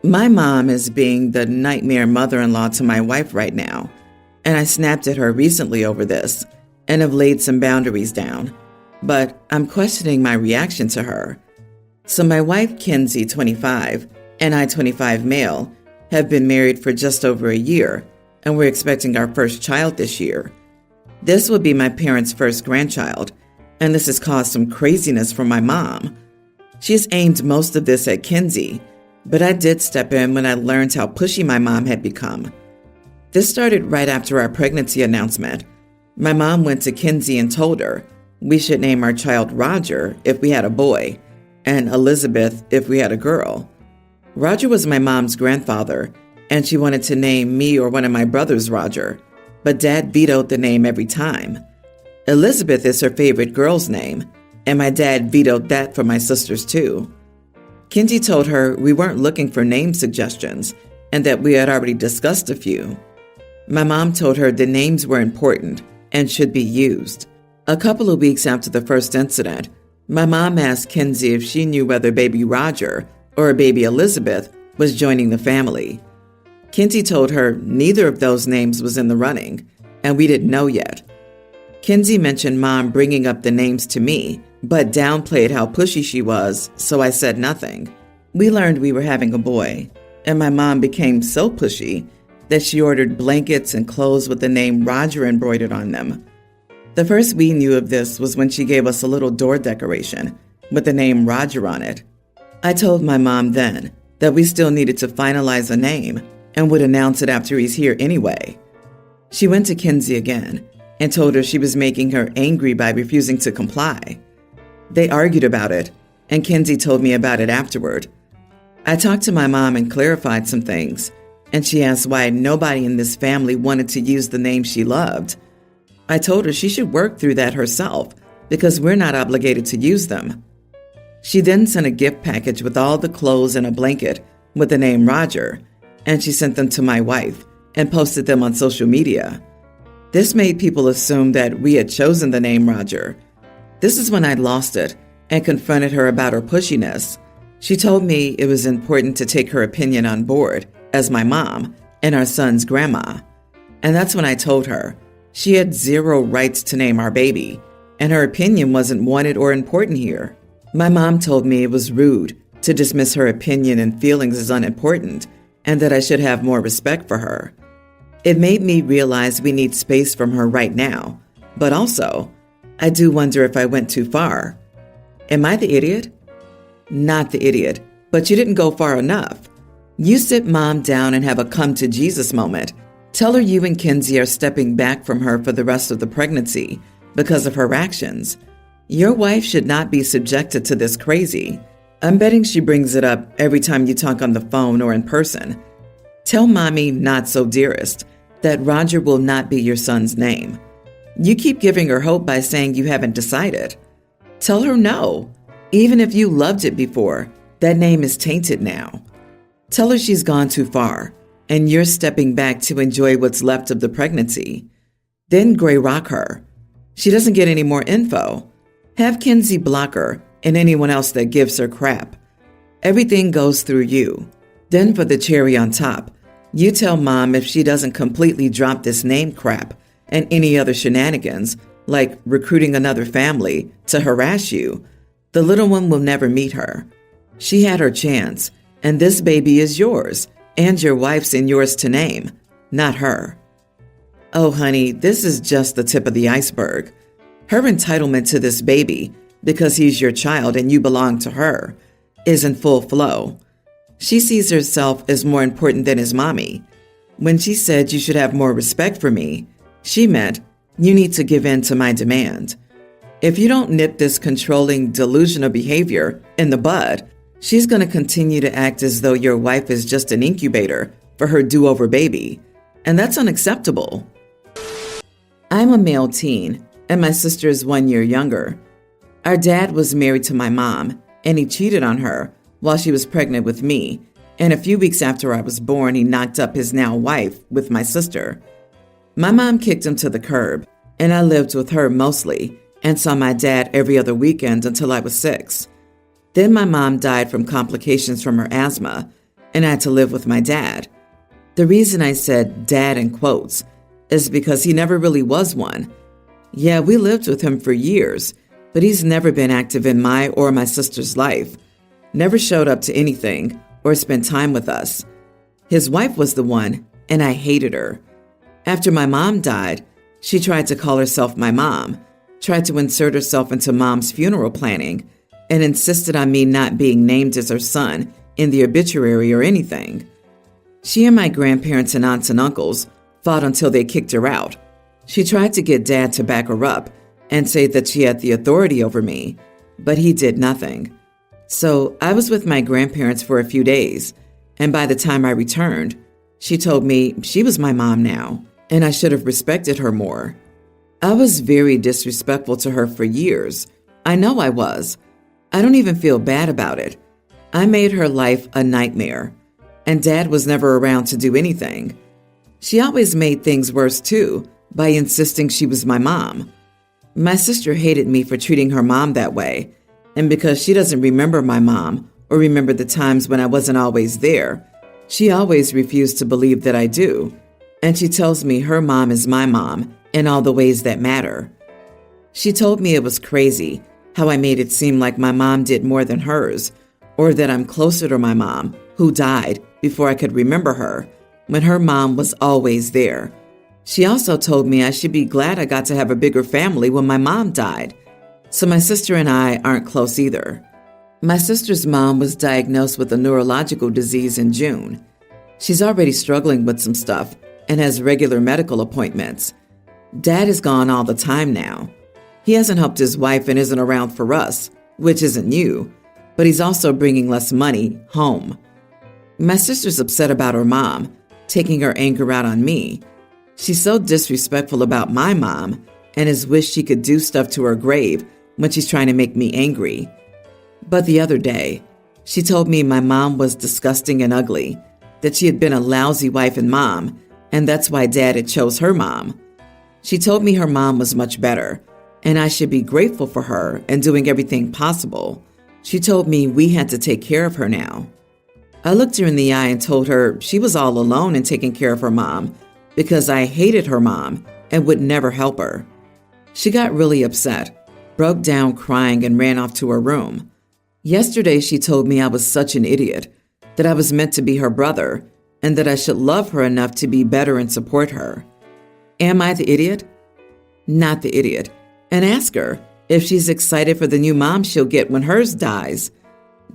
My mom is being the nightmare mother-in-law to my wife right now, and I snapped at her recently over this and have laid some boundaries down, but I'm questioning my reaction to her. So my wife, Kenzie, 25, and I, 25 male, have been married for just over a year, and we're expecting our first child this year. This will be my parents' first grandchild, and this has caused some craziness from my mom. She's aimed most of this at Kenzie, but I did step in when I learned how pushy my mom had become. This started right after our pregnancy announcement. My mom went to Kenzie and told her we should name our child Roger if we had a boy, and Elizabeth if we had a girl. Roger was my mom's grandfather, and she wanted to name me or one of my brothers Roger, but Dad vetoed the name every time. Elizabeth is her favorite girl's name, and my dad vetoed that for my sisters too. Kenzie told her we weren't looking for name suggestions and that we had already discussed a few. My mom told her the names were important and should be used. A couple of weeks after the first incident, my mom asked Kenzie if she knew whether baby Roger or baby Elizabeth was joining the family. Kenzie told her neither of those names was in the running, and we didn't know yet. Kenzie mentioned Mom bringing up the names to me, but downplayed how pushy she was, so I said nothing. We learned we were having a boy, and my mom became so pushy that she ordered blankets and clothes with the name Roger embroidered on them. The first we knew of this was when she gave us a little door decoration with the name Roger on it. I told my mom then that we still needed to finalize a name and would announce it after he's here anyway. She went to Kenzie again and told her she was making her angry by refusing to comply. They argued about it, and Kenzie told me about it afterward. I talked to my mom and clarified some things, and she asked why nobody in this family wanted to use the name she loved. I told her she should work through that herself because we're not obligated to use them. She then sent a gift package with all the clothes and a blanket with the name Roger, and she sent them to my wife and posted them on social media. This made people assume that we had chosen the name Roger. This is when I lost it and confronted her about her pushiness. She told me it was important to take her opinion on board as my mom and our son's grandma. And that's when I told her she had zero rights to name our baby, and her opinion wasn't wanted or important here. My mom told me it was rude to dismiss her opinion and feelings as unimportant, and that I should have more respect for her. It made me realize we need space from her right now, but also, I do wonder if I went too far. Am I the idiot? Not the idiot, but you didn't go far enough. You sit Mom down and have a come to Jesus moment. Tell her you and Kenzie are stepping back from her for the rest of the pregnancy because of her actions. Your wife should not be subjected to this crazy. I'm betting she brings it up every time you talk on the phone or in person. Tell Mommy, not so dearest, that Roger will not be your son's name. You keep giving her hope by saying you haven't decided. Tell her no. Even if you loved it before, that name is tainted now. Tell her she's gone too far, and you're stepping back to enjoy what's left of the pregnancy. Then gray rock her. She doesn't get any more info. Have Kenzie block her and anyone else that gives her crap. Everything goes through you. Then for the cherry on top, you tell Mom if she doesn't completely drop this name crap and any other shenanigans, like recruiting another family to harass you, the little one will never meet her. She had her chance, and this baby is yours, and your wife's and yours to name, not her. Oh, honey, this is just the tip of the iceberg. Her entitlement to this baby, because he's your child and you belong to her, is in full flow. She sees herself as more important than his mommy. When she said you should have more respect for me, she meant you need to give in to my demand. If you don't nip this controlling, delusional behavior in the bud, she's going to continue to act as though your wife is just an incubator for her do-over baby, and that's unacceptable. I'm a male teen, and my sister is 1 year younger. Our dad was married to my mom, and he cheated on her while she was pregnant with me, and a few weeks after I was born, he knocked up his now wife with my sister. My mom kicked him to the curb, and I lived with her mostly and saw my dad every other weekend until I was 6. Then my mom died from complications from her asthma, and I had to live with my dad. The reason I said dad in quotes is because he never really was one. Yeah, we lived with him for years, but he's never been active in my or my sister's life, never showed up to anything or spent time with us. His wife was the one, and I hated her. After my mom died, she tried to call herself my mom, tried to insert herself into mom's funeral planning, and insisted on me not being named as her son in the obituary or anything. She and my grandparents and aunts and uncles fought until they kicked her out. She tried to get Dad to back her up and say that she had the authority over me, but he did nothing. So I was with my grandparents for a few days, and by the time I returned, she told me she was my mom now, and I should have respected her more. I was very disrespectful to her for years. I know I was. I don't even feel bad about it. I made her life a nightmare, and Dad was never around to do anything. She always made things worse too by insisting she was my mom. My sister hated me for treating her mom that way, and because she doesn't remember my mom or remember the times when I wasn't always there, she always refused to believe that I do, and she tells me her mom is my mom in all the ways that matter. She told me it was crazy how I made it seem like my mom did more than hers, or that I'm closer to my mom, who died before I could remember her, when her mom was always there. She also told me I should be glad I got to have a bigger family when my mom died. So my sister and I aren't close either. My sister's mom was diagnosed with a neurological disease in June. She's already struggling with some stuff and has regular medical appointments. Dad is gone all the time now. He hasn't helped his wife and isn't around for us, which isn't new, but he's also bringing less money home. My sister's upset about her mom, taking her anger out on me. She's so disrespectful about my mom and has wished she could do stuff to her grave when she's trying to make me angry. But the other day, she told me my mom was disgusting and ugly, that she had been a lousy wife and mom, and that's why Dad had chose her mom. She told me her mom was much better, and I should be grateful for her and doing everything possible. She told me we had to take care of her now. I looked her in the eye and told her she was all alone in taking care of her mom because I hated her mom and would never help her. She got really upset, broke down crying, and ran off to her room. Yesterday, she told me I was such an idiot, that I was meant to be her brother, and that I should love her enough to be better and support her. Am I the idiot? Not the idiot. And ask her if she's excited for the new mom she'll get when hers dies.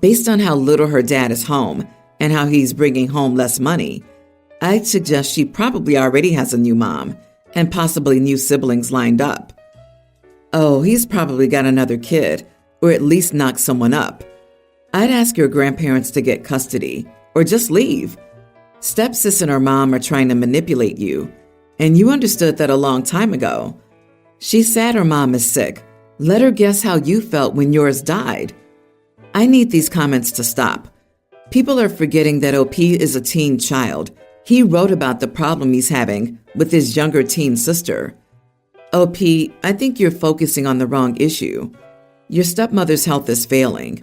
Based on how little her dad is home and how he's bringing home less money, I'd suggest she probably already has a new mom and possibly new siblings lined up. Oh, he's probably got another kid, or at least knocked someone up. I'd ask your grandparents to get custody, or just leave. Stepsis and her mom are trying to manipulate you, and you understood that a long time ago. She's sad her mom is sick. Let her guess how you felt when yours died. I need these comments to stop. People are forgetting that OP is a teen child. He wrote about the problem he's having with his younger teen sister. OP, I think you're focusing on the wrong issue. Your stepmother's health is failing.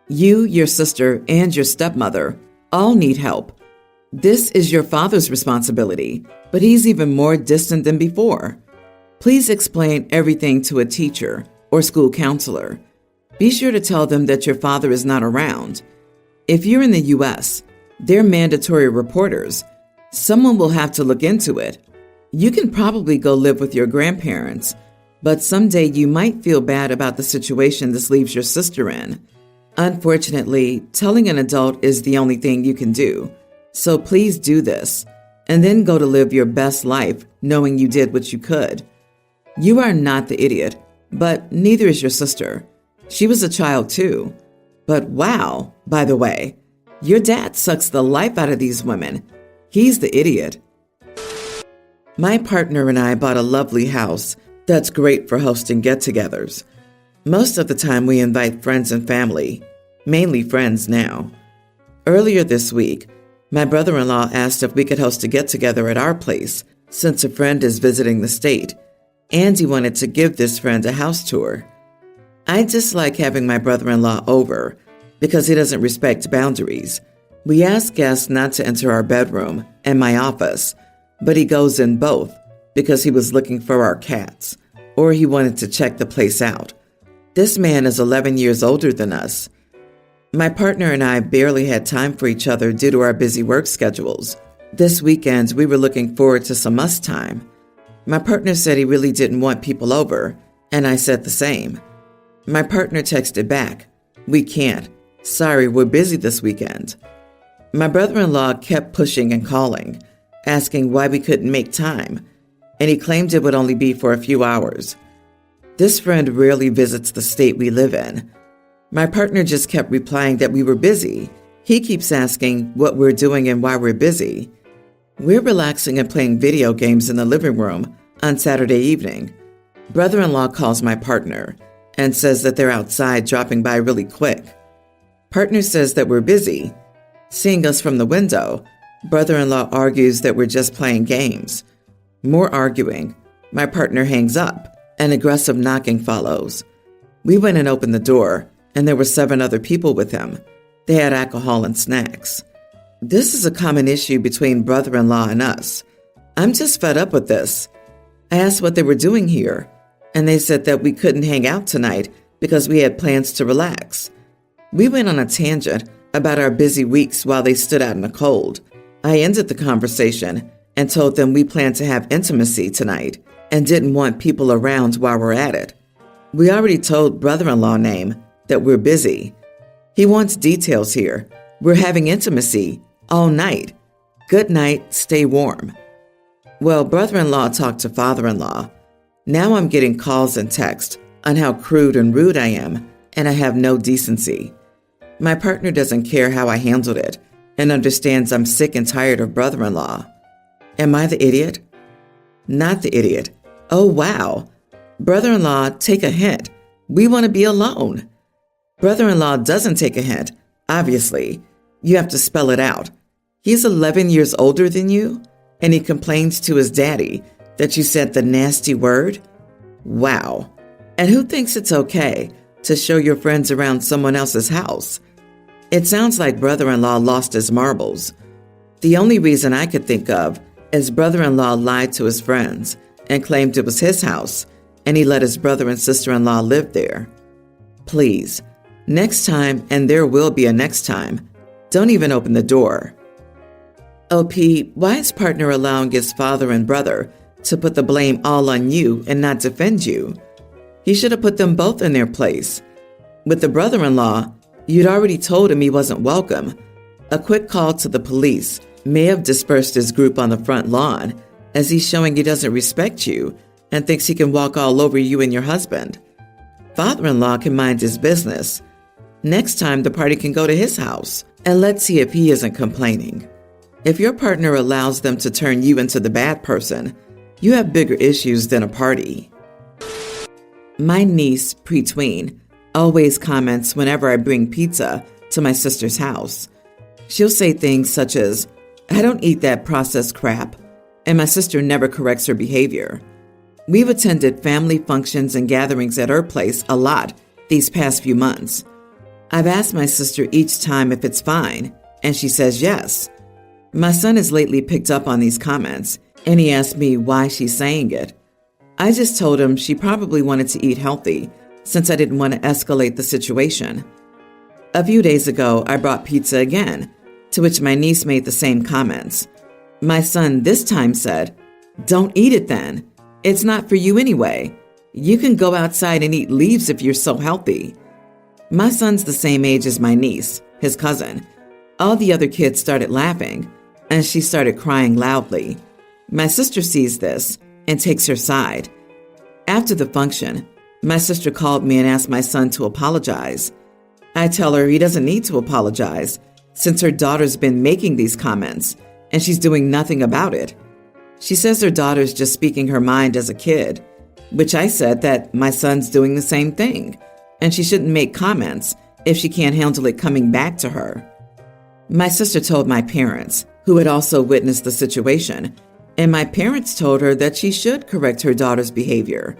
You, your sister, and your stepmother all need help. This is your father's responsibility, but he's even more distant than before. Please explain everything to a teacher or school counselor. Be sure to tell them that your father is not around. If you're in the U.S., they're mandatory reporters. Someone will have to look into it. You can probably go live with your grandparents, but someday you might feel bad about the situation this leaves your sister in. Unfortunately, telling an adult is the only thing you can do. So please do this, and then go to live your best life knowing you did what you could. You are not the idiot, but neither is your sister. She was a child too. But wow, by the way, your dad sucks the life out of these women. He's the idiot. My partner and I bought a lovely house that's great for hosting get-togethers. Most of the time we invite friends and family, mainly friends now. Earlier this week, my brother-in-law asked if we could host a get-together at our place since a friend is visiting the state, and he wanted to give this friend a house tour. I dislike having my brother-in-law over because he doesn't respect boundaries. We ask guests not to enter our bedroom and my office, but he goes in both because he was looking for our cats, or he wanted to check the place out. This man is 11 years older than us. My partner and I barely had time for each other due to our busy work schedules. This weekend, we were looking forward to some us time. My partner said he really didn't want people over, and I said the same. My partner texted back, "We can't. Sorry, we're busy this weekend." My brother-in-law kept pushing and calling, asking why we couldn't make time, and he claimed it would only be for a few hours. This friend rarely visits the state we live in. My partner just kept replying that we were busy. He keeps asking what we're doing and why we're busy. We're relaxing and playing video games in the living room on Saturday evening. Brother-in-law calls my partner and says that they're outside dropping by really quick. Partner says that we're busy. Seeing us from the window, brother-in-law argues that we're just playing games. More arguing. My partner hangs up, and aggressive knocking follows. We went and opened the door, and there were 7 other people with him. They had alcohol and snacks. This is a common issue between brother-in-law and us. I'm just fed up with this. I asked what they were doing here, and they said that we couldn't hang out tonight because we had plans to relax. We went on a tangent about our busy weeks while they stood out in the cold. I ended the conversation and told them we planned to have intimacy tonight and didn't want people around while we're at it. We already told brother-in-law name that we're busy. He wants details here. We're having intimacy all night. Good night, stay warm. Well, brother-in-law talked to father-in-law. Now I'm getting calls and texts on how crude and rude I am, and I have no decency. My partner doesn't care how I handled it and understands I'm sick and tired of brother-in-law. Am I the idiot? Not the idiot. Oh, wow. Brother-in-law, take a hint. We want to be alone. Brother-in-law doesn't take a hint, obviously. You have to spell it out. He's 11 years older than you, and he complains to his daddy that you said the nasty word? Wow. And who thinks it's okay to show your friends around someone else's house? It sounds like brother-in-law lost his marbles. The only reason I could think of is brother-in-law lied to his friends and claimed it was his house, and he let his brother and sister-in-law live there. Please, next time, and there will be a next time, don't even open the door. OP, why is partner allowing his father and brother to put the blame all on you and not defend you? He should have put them both in their place. With the brother-in-law, you'd already told him he wasn't welcome. A quick call to the police may have dispersed his group on the front lawn, as he's showing he doesn't respect you and thinks he can walk all over you and your husband. Father-in-law can mind his business. Next time, the party can go to his house, and let's see if he isn't complaining. If your partner allows them to turn you into the bad person, you have bigger issues than a party. My niece, pre-tween, always comments whenever I bring pizza to my sister's house. She'll say things such as, "I don't eat that processed crap," and my sister never corrects her behavior. We've attended family functions and gatherings at her place a lot these past few months. I've asked my sister each time if it's fine, and she says yes. My son has lately picked up on these comments, and he asked me why she's saying it. I just told him she probably wanted to eat healthy, since I didn't want to escalate the situation. A few days ago, I brought pizza again, to which my niece made the same comments. My son this time said, "Don't eat it then. It's not for you anyway. You can go outside and eat leaves if you're so healthy." My son's the same age as my niece, his cousin. All the other kids started laughing, and she started crying loudly. My sister sees this and takes her side. After the function, my sister called me and asked my son to apologize. I tell her he doesn't need to apologize, since her daughter's been making these comments, and she's doing nothing about it. She says her daughter's just speaking her mind as a kid, which I said that my son's doing the same thing, and she shouldn't make comments if she can't handle it coming back to her. My sister told my parents, who had also witnessed the situation, and my parents told her that she should correct her daughter's behavior.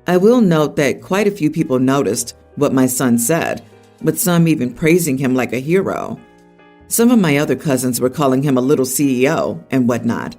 I will note that quite a few people noticed what my son said, with some even praising him like a hero. Some of my other cousins were calling him a little CEO and whatnot.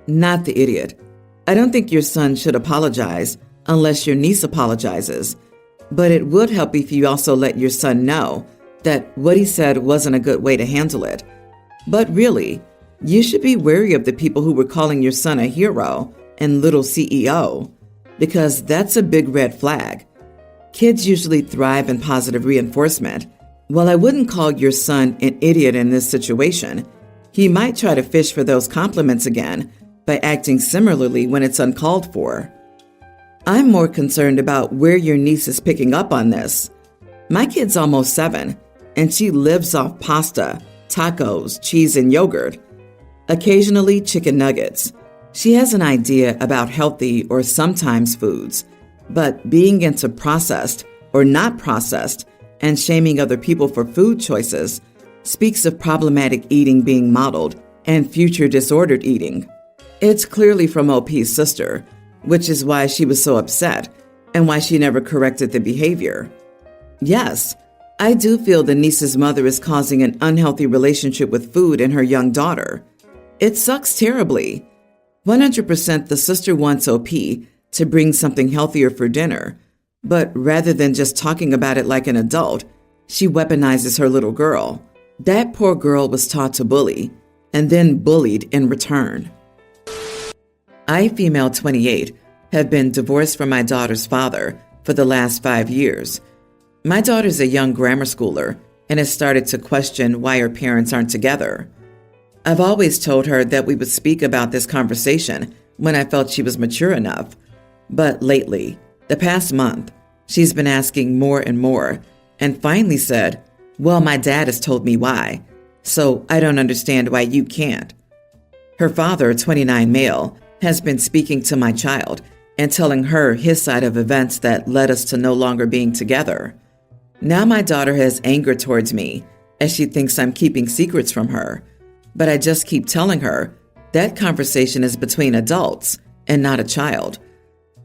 Not the idiot. I don't think your son should apologize unless your niece apologizes. But it would help if you also let your son know that what he said wasn't a good way to handle it. But really, you should be wary of the people who were calling your son a hero and little CEO, because that's a big red flag. Kids usually thrive in positive reinforcement. While I wouldn't call your son an idiot in this situation, he might try to fish for those compliments again by acting similarly when it's uncalled for. I'm more concerned about where your niece is picking up on this. My kid's almost 7, and she lives off pasta, tacos, cheese, and yogurt. Occasionally chicken nuggets. She has an idea about healthy or sometimes foods, but being into processed or not processed and shaming other people for food choices speaks of problematic eating being modeled and future disordered eating. It's clearly from OP's sister, which is why she was so upset and why she never corrected the behavior. Yes, I do feel the niece's mother is causing an unhealthy relationship with food in her young daughter. It sucks terribly. 100% the sister wants OP to bring something healthier for dinner, but rather than just talking about it like an adult, she weaponizes her little girl. That poor girl was taught to bully, and then bullied in return. I, female 28, have been divorced from my daughter's father for the last 5 years. My daughter's a young grammar schooler and has started to question why her parents aren't together. I've always told her that we would speak about this conversation when I felt she was mature enough. But lately, the past month, she's been asking more and more and finally said, "Well, my dad has told me why, so I don't understand why you can't." Her father, 29 male, has been speaking to my child and telling her his side of events that led us to no longer being together. Now my daughter has anger towards me as she thinks I'm keeping secrets from her, but I just keep telling her that conversation is between adults and not a child.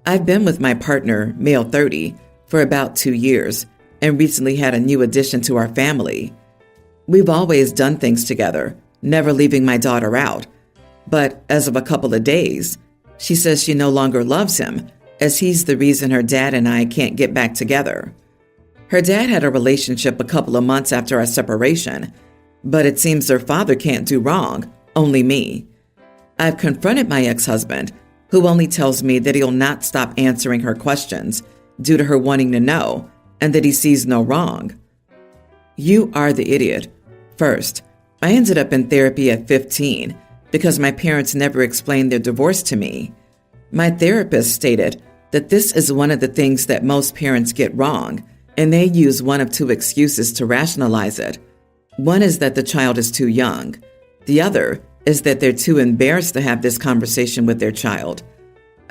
I've been with my partner, male 30, for about 2 years and recently had a new addition to our family. We've always done things together, never leaving my daughter out. But as of a couple of days, she says she no longer loves him, as he's the reason her dad and I can't get back together. Her dad had a relationship a couple of months after our separation, but it seems their father can't do wrong, only me. I've confronted my ex-husband, who only tells me that he'll not stop answering her questions due to her wanting to know, and that he sees no wrong. You are the idiot. First, I ended up in therapy at 15 because my parents never explained their divorce to me. My therapist stated that this is one of the things that most parents get wrong, and they use one of 2 excuses to rationalize it. One is that the child is too young. The other is that they're too embarrassed to have this conversation with their child.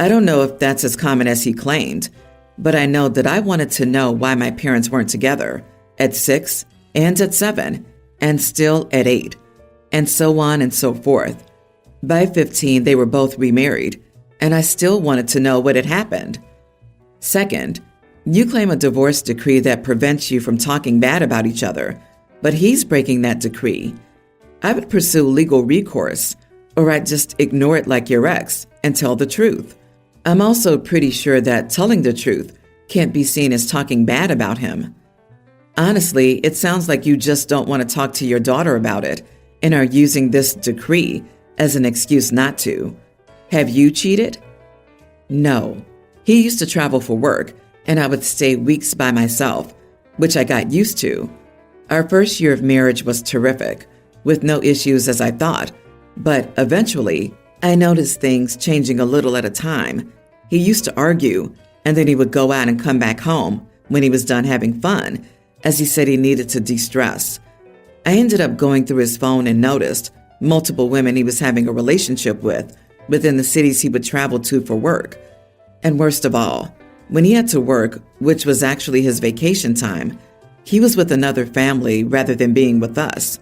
I don't know if that's as common as he claimed, but I know that I wanted to know why my parents weren't together at 6 and at 7 and still at 8, and so on and so forth. By 15, they were both remarried, and I still wanted to know what had happened. Second, you claim a divorce decree that prevents you from talking bad about each other, but he's breaking that decree. I would pursue legal recourse, or I'd just ignore it like your ex and tell the truth. I'm also pretty sure that telling the truth can't be seen as talking bad about him. Honestly, it sounds like you just don't want to talk to your daughter about it and are using this decree as an excuse not to. Have you cheated? No. He used to travel for work, and I would stay weeks by myself, which I got used to. Our first year of marriage was terrific, with no issues as I thought, but eventually, I noticed things changing a little at a time. He used to argue, and then he would go out and come back home when he was done having fun, as he said he needed to de-stress. I ended up going through his phone and noticed multiple women he was having a relationship with within the cities he would travel to for work. And worst of all, when he had to work, which was actually his vacation time, he was with another family rather than being with us.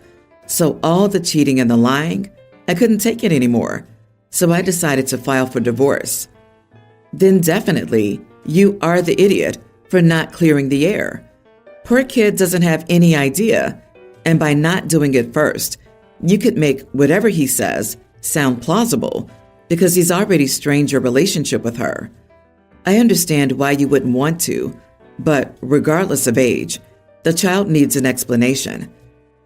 So all the cheating and the lying, I couldn't take it anymore. So I decided to file for divorce. Then definitely, you are the idiot for not clearing the air. Poor kid doesn't have any idea, and by not doing it first, You could make whatever he says sound plausible because he's already strained your relationship with her. I understand why you wouldn't want to, but regardless of age, the child needs an explanation.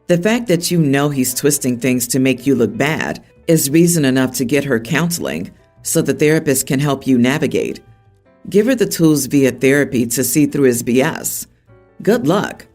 The fact that you know he's twisting things to make you look bad is reason enough to get her counseling so the therapist can help you navigate. Give her the tools via therapy to see through his BS. Good luck.